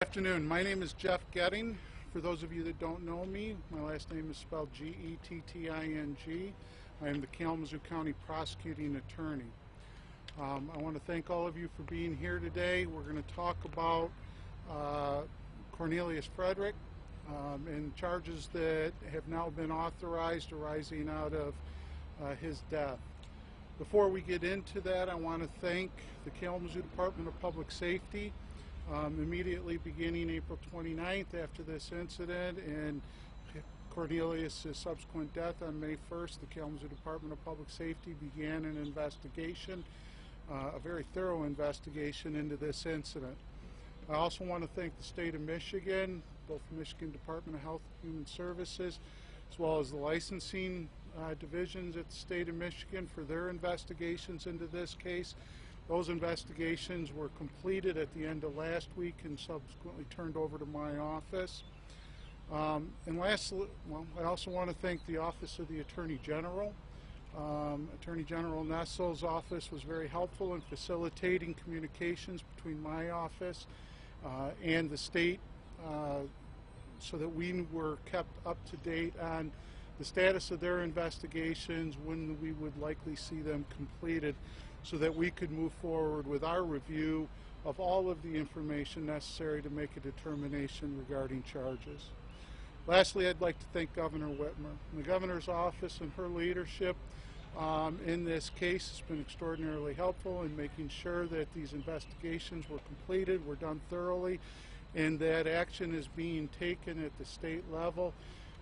Good afternoon. My name is Jeff Getting. For those of you that don't know me, my last name is spelled G-E-T-T-I-N-G. I am the Kalamazoo County prosecuting attorney. I want to thank all of you for being here today. We're going to talk about Cornelius Fredericks and charges that have now been authorized arising out of his death. Before we get into that, I want to thank the Kalamazoo Department of Public Safety. Immediately beginning April 29th after this incident and Cornelius' subsequent death on May 1st, the Kalamazoo Department of Public Safety began an investigation, a very thorough investigation into this incident. I also want to thank the state of Michigan, both the Michigan Department of Health and Human Services, as well as the licensing divisions at the state of Michigan for their investigations into this case. Those investigations were completed at the end of last week and subsequently turned over to my office. And lastly, I also want to thank the Office of the Attorney General. Attorney General Nessel's office was very helpful in facilitating communications between my office and the state so that we were kept up to date on the status of their investigations, when we would likely see them completed, so that we could move forward with our review of all of the information necessary to make a determination regarding charges. Lastly, I'd like to thank Governor Whitmer. The governor's office and her leadership in this case has been extraordinarily helpful in making sure that these investigations were completed, were done thoroughly, and that action is being taken at the state level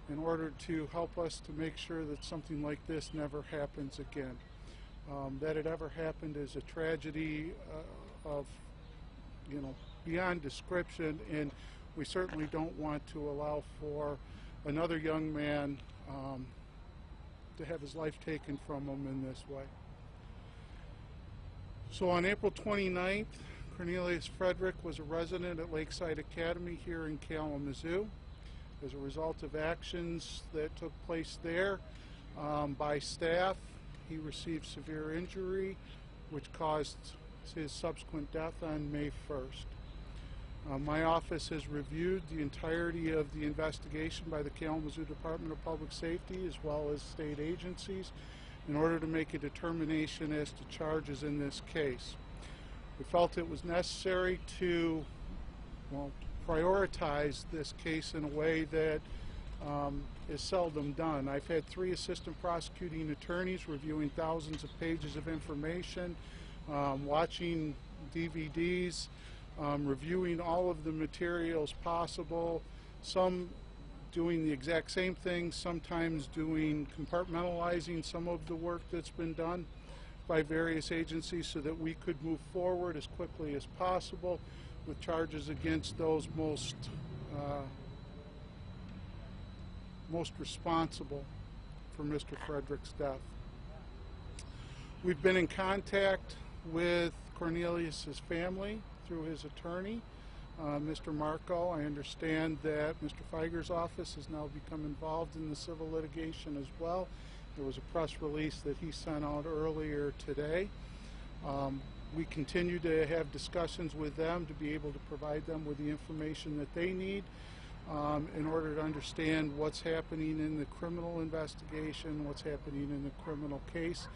in order to help us to make sure that something like this never happens again. That it ever happened is a tragedy of, beyond description, and we certainly don't want to allow for another young man to have his life taken from him in this way. So on April 29th, Cornelius Fredericks was a resident at Lakeside Academy here in Kalamazoo. As a result of actions that took place there by staff, he received severe injury, which caused his subsequent death on May 1st. My office has reviewed the entirety of the investigation by the Kalamazoo Department of Public Safety as well as state agencies in order to make a determination as to charges in this case. We felt it was necessary to prioritize this case in a way that is seldom done. I've had 3 assistant prosecuting attorneys reviewing thousands of pages of information, watching DVDs, reviewing all of the materials possible, some doing the exact same thing, sometimes compartmentalizing some of the work that's been done by various agencies so that we could move forward as quickly as possible with charges against those most responsible for Mr. Fredericks' death. We've been in contact with Cornelius' family through his attorney, Mr. Marco. I understand that Mr. Feiger's office has now become involved in the civil litigation as well. There was a press release that he sent out earlier today. We continue to have discussions with them to be able to provide them with the information that they need in order to understand what's happening in the criminal investigation, what's happening in the criminal case.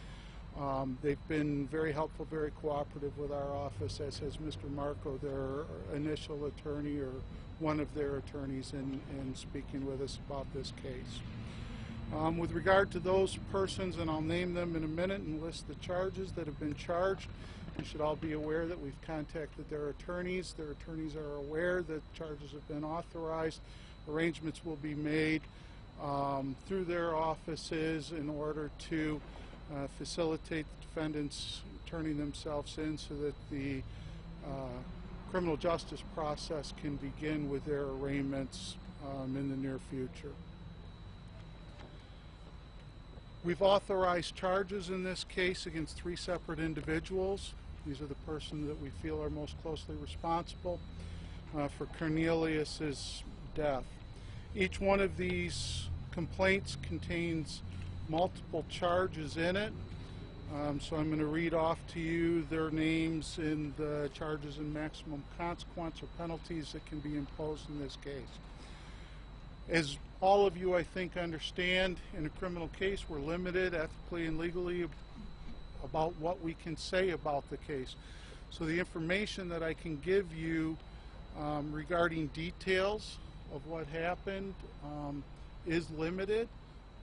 They've been very helpful, very cooperative with our office, as has Mr. Marco, their initial attorney or one of their attorneys, in speaking with us about this case. With regard to those persons, and I'll name them in a minute and list the charges that have been charged, you should all be aware that we've contacted their attorneys. Their attorneys are aware that charges have been authorized. Arrangements will be made through their offices in order to facilitate the defendants turning themselves in so that the criminal justice process can begin with their arraignments in the near future. We've authorized charges in this case against 3 separate individuals. These are the persons that we feel are most closely responsible for Cornelius' death. Each one of these complaints contains multiple charges in it. So I'm going to read off to you their names and the charges and maximum consequence or penalties that can be imposed in this case. As all of you, I think, understand, in a criminal case, we're limited ethically and legally about what we can say about the case. So the information that I can give you regarding details of what happened is limited,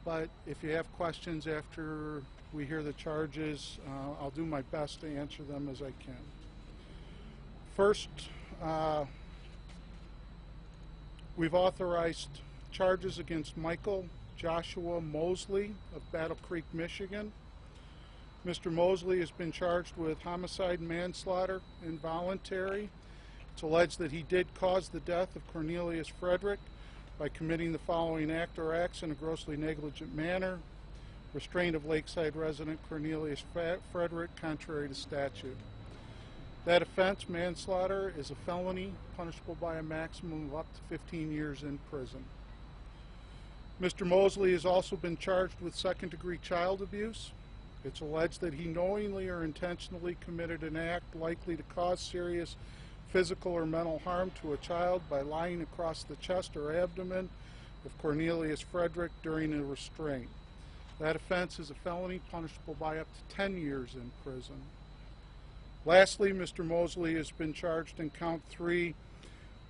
but if you have questions after we hear the charges, I'll do my best to answer them as I can. First, we've authorized charges against Michael Joshua Mosley of Battle Creek, Michigan. Mr. Mosley has been charged with homicide, manslaughter, involuntary. It's alleged that he did cause the death of Cornelius Fredericks by committing the following act or acts in a grossly negligent manner: restraint of Lakeside resident Cornelius Fredericks contrary to statute. That offense, manslaughter, is a felony punishable by a maximum of up to 15 years in prison. Mr. Mosley has also been charged with second-degree child abuse. It's alleged that he knowingly or intentionally committed an act likely to cause serious physical or mental harm to a child by lying across the chest or abdomen of Cornelius Fredericks during a restraint. That offense is a felony punishable by up to 10 years in prison. Lastly, Mr. Mosley has been charged in count 3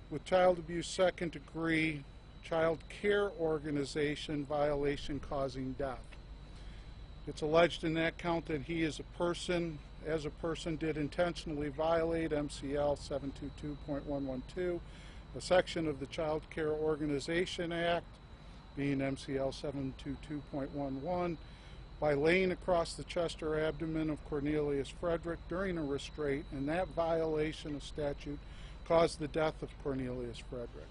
with child abuse second degree, child care organization violation causing death. It's alleged in that count that he as a person did intentionally violate MCL 722.112, a section of the Child Care Organization Act, being MCL 722.11, by laying across the chest or abdomen of Cornelius Fredericks during a restraint, and that violation of statute caused the death of Cornelius Fredericks.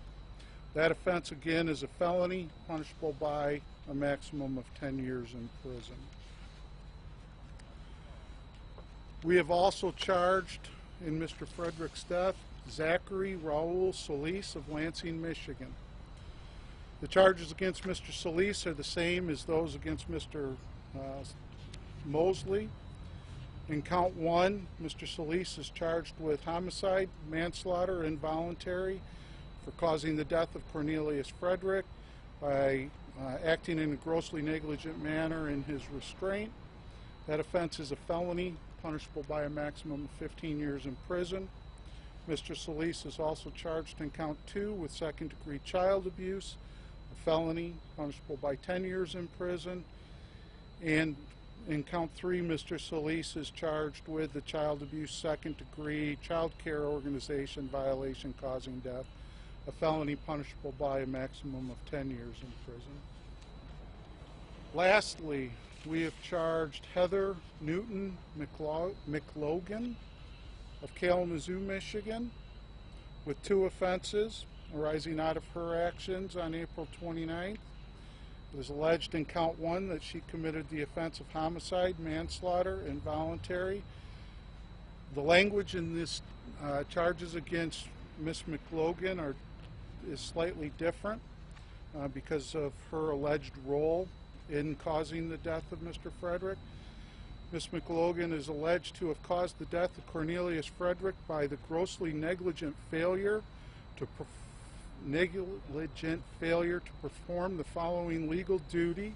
That offense, again, is a felony punishable by a maximum of 10 years in prison. We have also charged in Mr. Fredericks' death Zachary Raul Solis of Lansing, Michigan. The charges against Mr. Solis are the same as those against Mr. Mosley. In count 1, Mr. Solis is charged with homicide, manslaughter, involuntary for causing the death of Cornelius Fredericks by acting in a grossly negligent manner in his restraint. That offense is a felony punishable by a maximum of 15 years in prison. Mr. Solis is also charged in count 2 with second-degree child abuse, a felony punishable by 10 years in prison. And in count 3, Mr. Solis is charged with the child abuse second-degree child care organization violation causing death, a felony punishable by a maximum of 10 years in prison. Lastly, we have charged Heather Newton McLogan of Kalamazoo, Michigan, with 2 offenses arising out of her actions on April 29th. It is alleged in count 1 that she committed the offense of homicide, manslaughter, involuntary. The language in this charges against Ms. McLogan is slightly different because of her alleged role in causing the death of Mr. Fredericks. Ms. McLogan is alleged to have caused the death of Cornelius Fredericks by the grossly negligent failure to perform the following legal duty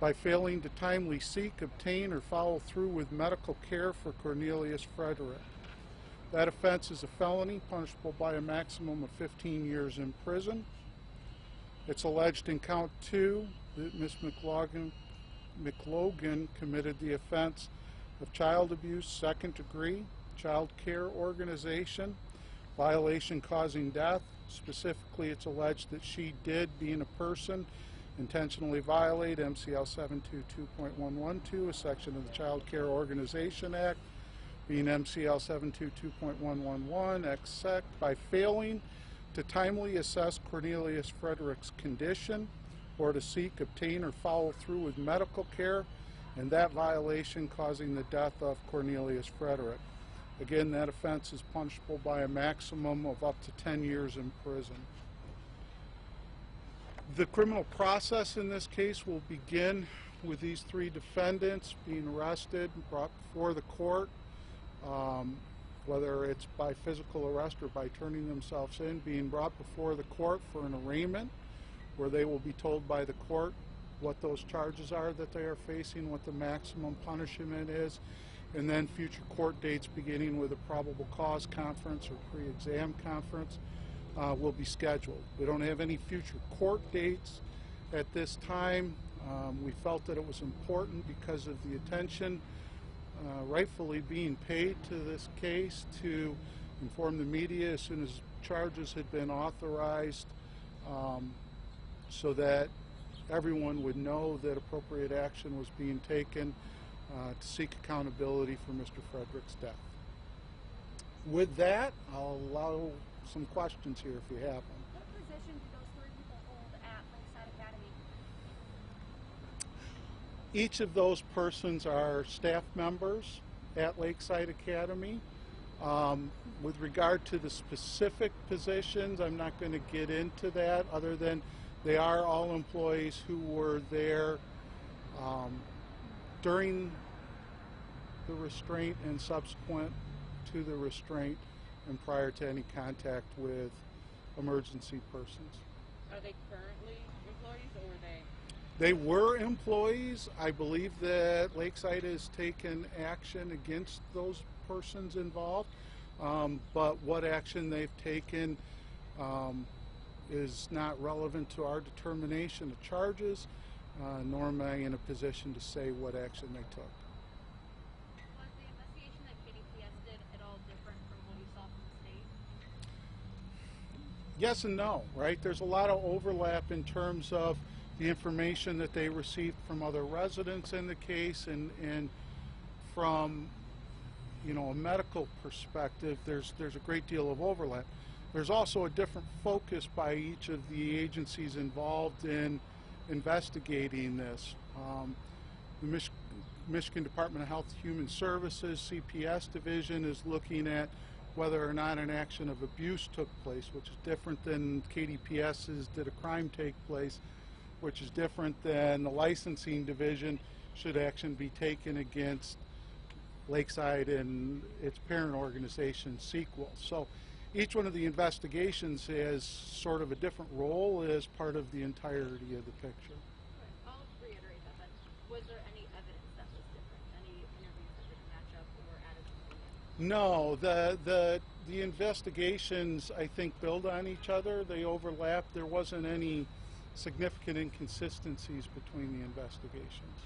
by failing to timely seek, obtain, or follow through with medical care for Cornelius Fredericks. That offense is a felony punishable by a maximum of 15 years in prison. It's alleged in count 2 that Ms. McLogan committed the offense of child abuse second degree, child care organization, violation causing death. Specifically, it's alleged that she did, being a person, intentionally violate MCL 722.112, a section of the Child Care Organization Act, being MCL 722.111, except by failing to timely assess Cornelius Fredericks' condition or to seek, obtain, or follow through with medical care, and that violation causing the death of Cornelius Fredericks. Again, that offense is punishable by a maximum of up to 10 years in prison. The criminal process in this case will begin with these three defendants being arrested, brought before the court, whether it's by physical arrest or by turning themselves in, being brought before the court for an arraignment, where they will be told by the court what those charges are that they are facing, what the maximum punishment is, and then future court dates beginning with a probable cause conference or pre-exam conference will be scheduled. We don't have any future court dates at this time. We felt that it was important because of the attention rightfully being paid to this case to inform the media as soon as charges had been authorized, so that everyone would know that appropriate action was being taken to seek accountability for Mr. Fredericks' death. With that, I'll allow some questions here if you have them. What position do those three people hold at Lakeside Academy? Each of those persons are staff members at Lakeside Academy. With regard to the specific positions, I'm not going to get into that, other than they are all employees who were there during the restraint and subsequent to the restraint and prior to any contact with emergency persons. Are they currently employees, or were they? They were employees. I believe that Lakeside has taken action against those persons involved, but what action they've taken is not relevant to our determination of charges, nor am I in a position to say what action they took. Was the investigation that KDPS did at all different from what you saw from the state? Yes and no, right? There's a lot of overlap in terms of the information that they received from other residents in the case, and from, you know, a medical perspective, there's a great deal of overlap. There's also a different focus by each of the agencies involved in investigating this. The Michigan Department of Health and Human Services, CPS division, is looking at whether or not an action of abuse took place, which is different than KDPS's did a crime take place, which is different than the licensing division should action be taken against Lakeside and its parent organization, Sequel. So each one of the investigations has sort of a different role as part of the entirety of the picture. I'll reiterate that, but was there any evidence that was different? Any interviews that didn't match up or added something in? No, the investigations, I think, build on each other. They overlap. There wasn't any significant inconsistencies between the investigations.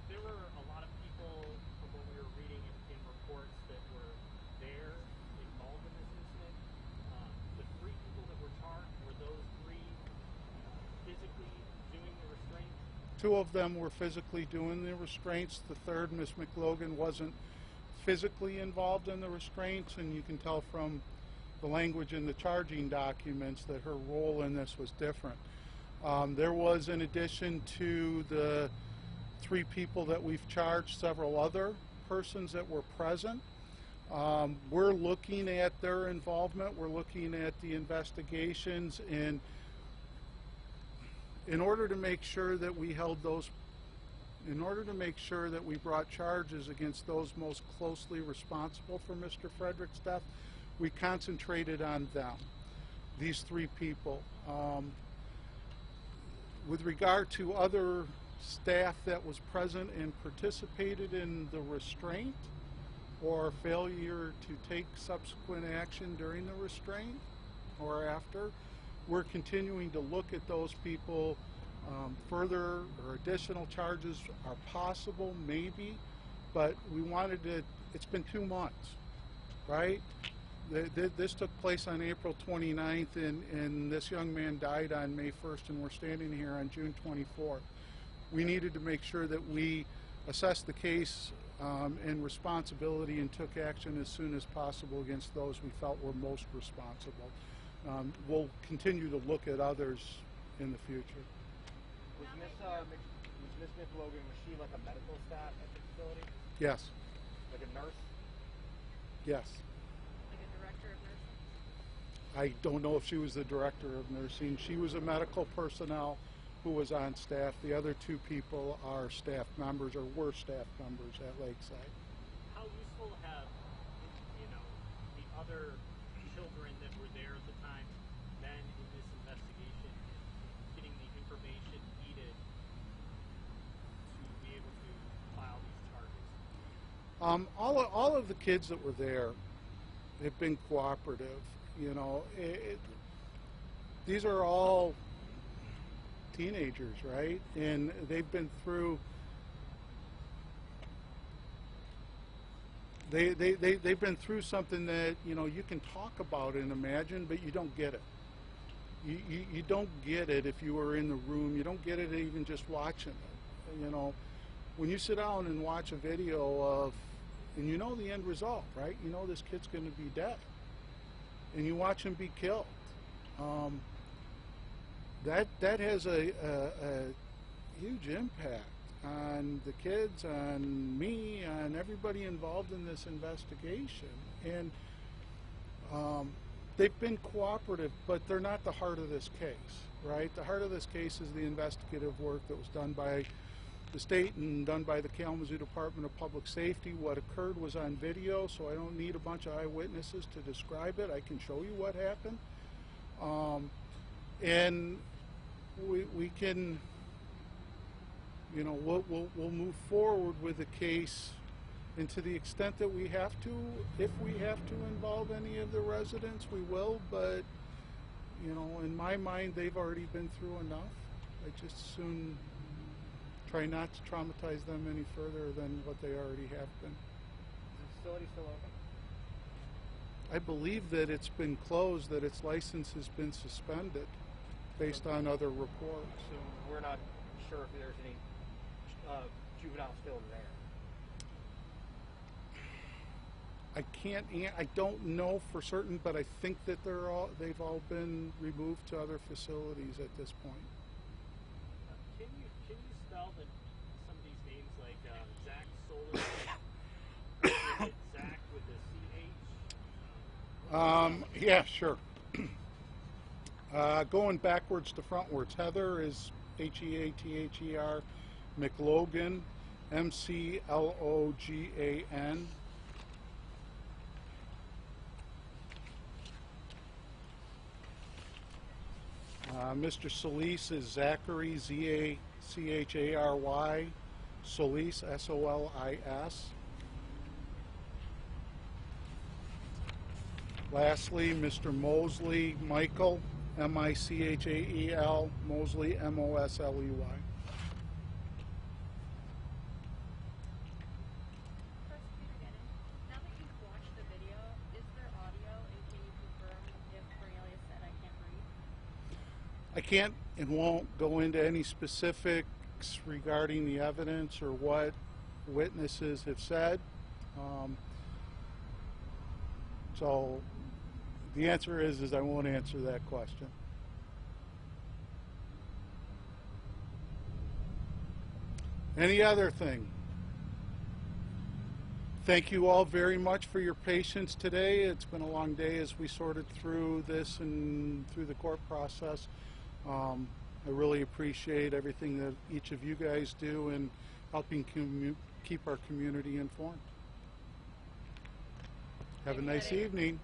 There were a lot of people, from what we were reading in reports, that were there involved in this incident. The three people that were charged, were those three physically doing the restraint? Two of them were physically doing the restraints. The third, Ms. McLogan, wasn't physically involved in the restraints, and you can tell from the language in the charging documents that her role in this was different. There was, in addition to the three people that we've charged, several other persons that were present. We're looking at their involvement. We're looking at the investigations, and in order to make sure that we held those, in order to make sure that we brought charges against those most closely responsible for Mr. Fredericks' death, we concentrated on them, these three people. With regard to other staff that was present and participated in the restraint or failure to take subsequent action during the restraint or after, we're continuing to look at those people. Further or additional charges are possible, maybe, but we wanted to, it's been 2 months, right? This took place on April 29th, and this young man died on May 1st, and we're standing here on June 24th. We needed to make sure that we assessed the case in responsibility and took action as soon as possible against those we felt were most responsible. We'll continue to look at others in the future. Was Miss McLogan, was she like a medical staff at the facility? Yes. Like a nurse? Yes. Like a director of nursing? I don't know if she was the director of nursing. She was a medical personnel who was on staff. The other 2 people are staff members or were staff members at Lakeside. How useful have, you know, the other children that were there at the time been in this investigation and getting the information needed to be able to file these charges? All of the kids that were there have been cooperative. You know, these are all teenagers, right? And they've been through. They've been through something that, you know, you can talk about and imagine, but you don't get it. You don't get it if you were in the room. You don't get it even just watching it. You know, when you sit down and watch a video of, and you know the end result, right? You know this kid's going to be dead, and you watch him be killed. That has a huge impact on the kids, on me, on everybody involved in this investigation. And they've been cooperative, but they're not the heart of this case, right? The heart of this case is the investigative work that was done by the state and done by the Kalamazoo Department of Public Safety. What occurred was on video, so I don't need a bunch of eyewitnesses to describe it. I can show you what happened. And we can, you know, we'll move forward with the case, and to the extent that we have to, if we have to involve any of the residents, we will. But, you know, in my mind, they've already been through enough. I just soon try not to traumatize them any further than what they already have been. Is the facility still open? I believe that it's been closed, that its license has been suspended based on other reports. So we're not sure if there's any juveniles still there. I don't know for certain, but I think that they've all been removed to other facilities at this point. Can you spell some of these names, like Zach Solar? Is it Zach with a CH? Yeah, sure. Going backwards to frontwards, Heather is Heather, McLogan, McLogan. Mr. Solis is Zachary, Zachary, Solis, Solis. Lastly, Mr. Mosley, Michael, Michael, Mosley, Mosley. Prosecutor Gannon, now that you've watched the video, is there audio, and can you confirm if Cornelius said I can't read? I can't and won't go into any specifics regarding the evidence or what witnesses have said. So the answer is I won't answer that question. Any other thing? Thank you all very much for your patience today. It's been a long day as we sorted through this and through the court process. I really appreciate everything that each of you guys do in helping keep our community informed. Have a nice evening.